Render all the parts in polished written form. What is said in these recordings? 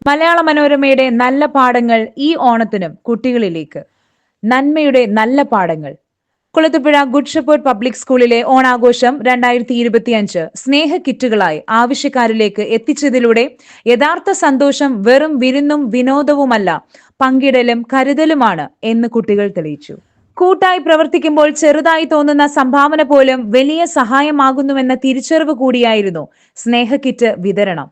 മലയാള മനോരമയുടെ നല്ല പാഠങ്ങൾ ഈ ഓണത്തിനും കുട്ടികളിലേക്ക്. നന്മയുടെ നല്ല പാഠങ്ങൾ. കുളത്തുപുഴ ഗുഡ് ഷെപ്പേർഡ് പബ്ലിക് സ്കൂളിലെ ഓണാഘോഷം 2025 സ്നേഹ കിറ്റുകളായി ആവശ്യക്കാരിലേക്ക് എത്തിച്ചതിലൂടെ യഥാർത്ഥ സന്തോഷം വെറും വിരുന്നും വിനോദവുമല്ല, പങ്കിടലും കരുതലുമാണ് എന്ന് കുട്ടികൾ തെളിയിച്ചു. കൂട്ടായി പ്രവർത്തിക്കുമ്പോൾ ചെറുതായി തോന്നുന്ന സംഭാവന പോലും വലിയ സഹായമാകുന്നുവെന്ന തിരിച്ചറിവ് കൂടിയായിരുന്നു സ്നേഹ കിറ്റ് വിതരണം.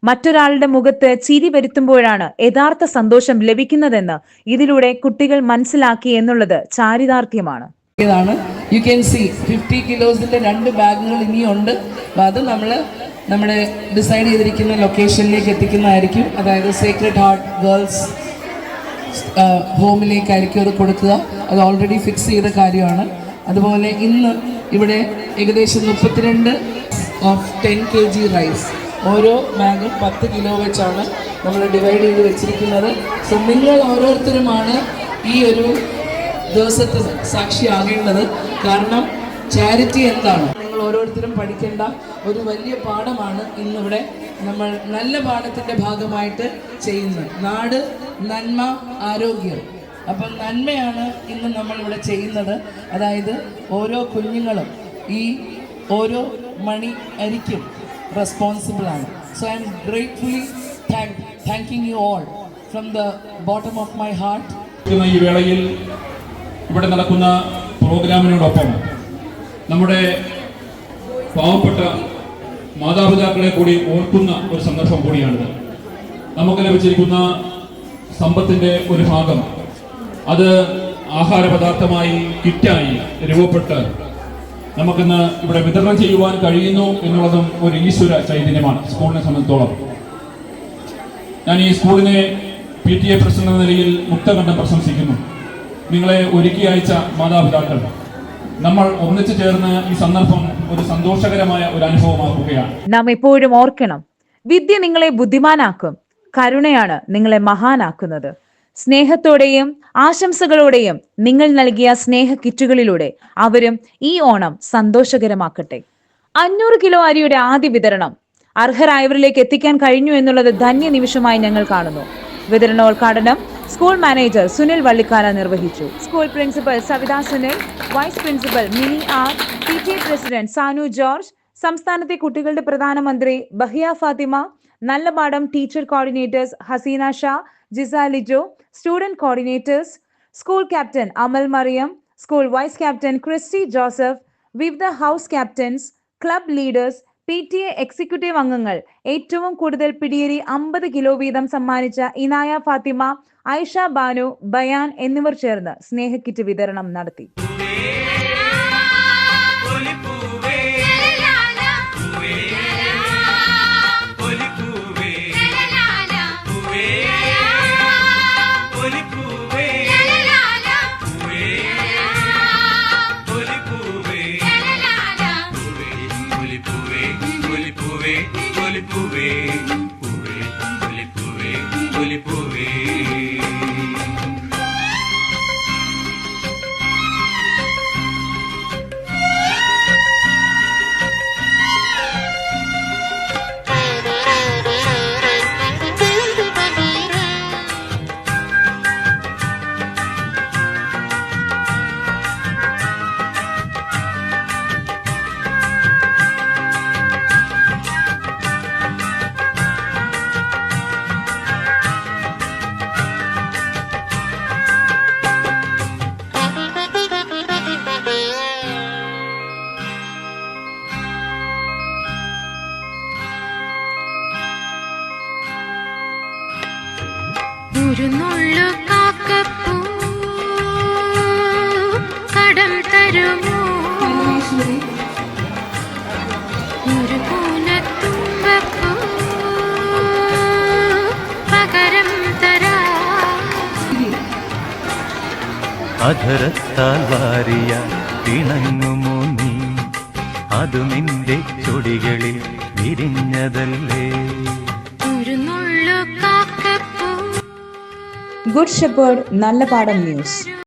മറ്റൊരാളുടെ മുഖത്ത് ചിരി വരുത്തുമ്പോഴാണ് യഥാർത്ഥ സന്തോഷം ലഭിക്കുന്നതെന്ന് ഇതിലൂടെ കുട്ടികൾ മനസ്സിലാക്കി എന്നുള്ളത് ചാരിതാർത്ഥ്യമാണ്. യു ക്യാൻ സീ 50 കിലോസിന്റെ 2 ബാഗുകൾ ഇനിയുണ്ട്. അത് നമ്മുടെ ഡിസൈഡ് ചെയ്തിരിക്കുന്ന ലൊക്കേഷനിലേക്ക് എത്തിക്കുന്നതായിരിക്കും. അതായത് സേക്രഡ് ഹാർട്ട് ഗേൾസ് ഹോമിലേക്കായിരിക്കും അത് കൊടുക്കുക. അത് ഓൾറെഡി ഫിക്സ് ചെയ്ത കാര്യമാണ്. അതുപോലെ ഇന്ന് ഇവിടെ ഏകദേശം 32 ഓഫ് 10 kg റൈസ്, ഓരോ ബാഗും 10 കിലോ വെച്ചാണ് നമ്മൾ ഡിവൈഡ് ചെയ്ത് വെച്ചിരിക്കുന്നത്. സോ നിങ്ങൾ ഓരോരുത്തരുമാണ് ഈ ഒരു ദിവസത്തിന് സാക്ഷിയാകേണ്ടത്. കാരണം ചാരിറ്റി എന്താണ് നിങ്ങൾ ഓരോരുത്തരും പഠിക്കേണ്ട ഒരു വലിയ പാഠമാണ് ഇന്നിവിടെ നമ്മൾ നല്ല പാഠത്തിൻ്റെ ഭാഗമായിട്ട് ചെയ്യുന്നത്. നാട്, നന്മ, ആരോഗ്യം. അപ്പം നന്മയാണ് ഇന്ന് നമ്മളിവിടെ ചെയ്യുന്നത്. അതായത് ഓരോ കുഞ്ഞുങ്ങളും ഈ ഓരോ മണി അരിക്കും റെസ്പോൺസിബിൾ ആണ്. So I M gratefully thanking you all from the bottom of my heart. ഈ വേളയിൽ ഇവിടെ നടക്കുന്ന പ്രോഗ്രാമിനോടൊപ്പം നമ്മുടെ പാവപ്പെട്ട മാതാപിതാക്കളെ കൂടി ഓർക്കുന്ന ഒരു സന്ദർഭം കൂടിയാണിത്. നമുക്ക് ലഭിച്ചിരിക്കുന്ന സമ്പത്തിൻ്റെ ഒരു ഭാഗം അത് ആഹാര പദാർത്ഥമായി, കിറ്റായി രൂപപ്പെട്ട് നമുക്കിന്ന് ഇവിടെ വിതരണം ചെയ്യുവാൻ കഴിയുന്നു എന്നുള്ളതും ഒരു ഈശ്വര ചൈതന്യമാണ് സ്കൂളിനെ സംബന്ധിച്ചോളം. ഞാൻ ഈ സ്കൂളിനെ PTA പ്രസിഡന്റ് എന്ന നിലയിൽ മുക്തകണ്ഠം പ്രശംസിക്കുന്നു. നിങ്ങളെ ഒരുക്കി അയച്ച മാതാപിതാക്കൾ, നമ്മൾ ഒന്നിച്ചു ചേർന്ന് ഈ സന്ദർഭം ഒരു സന്തോഷകരമായ ഒരു അനുഭവമാക്കുകയാണ്. നാം എപ്പോഴും ഓർക്കണം, വിദ്യ നിങ്ങളെ ബുദ്ധിമാനാക്കും, കരുണയാണ് നിങ്ങളെ മഹാനാക്കുന്നത്. സ്നേഹത്തോടെയും ആശംസകളോടെയും നിങ്ങൾ നൽകിയ സ്നേഹ കിറ്റുകളിലൂടെ അവരും ഈ ഓണം സന്തോഷകരമാക്കട്ടെ. 500 കിലോ അരിയുടെ ആദ്യ വിതരണം അർഹരായവരിലേക്ക് എത്തിക്കാൻ കഴിഞ്ഞു എന്നുള്ളത് ധന്യ നിമിഷമായി ഞങ്ങൾ കാണുന്നു. വിതരണോദ്ഘാടനം സ്കൂൾ മാനേജർ സുനിൽ വള്ളിക്കാല നിർവഹിച്ചു. School principal Savitha Sunil, vice principal Mini R, PTA president Sanu George, സംസ്ഥാനത്തെ കുട്ടികളുടെ പ്രധാനമന്ത്രി ബഹിയ ഫാത്തിമ, നല്ല പാഠം teacher coordinators Haseena Shah, Jisa Lijo, student coordinators, school captain Amal Mariyam, school vice captain Christy Joseph, വിവിധ house captains, club leaders, PTA executive അംഗങ്ങൾ, ഏറ്റവും കൂടുതൽ പിടിയേരി 50 കിലോ വീതം സമ്മാനിച്ച ഇനായ ഫാത്തിമ, ഐഷ ബാനു, ബയാൻ എന്നിവർ ചേർന്ന് സ്നേഹക്കിറ്റ് വിതരണം നടത്തി. ഒരു നുള്ളു കാക്കപ്പൂ കടം തരുമോ, ഒരു പൂനത്തുമ്പപ്പൂ പകരം തരാ. അധരത്താൽ വാരിയ പിണങ്ങുമോ നീ, അതു നിന്റെ ചൊടികളിൽ വിരിഞ്ഞതല്ലേ. ഗുഡ് ഷെപ്പേർഡ് നല്ല പാഠം ന്യൂസ്.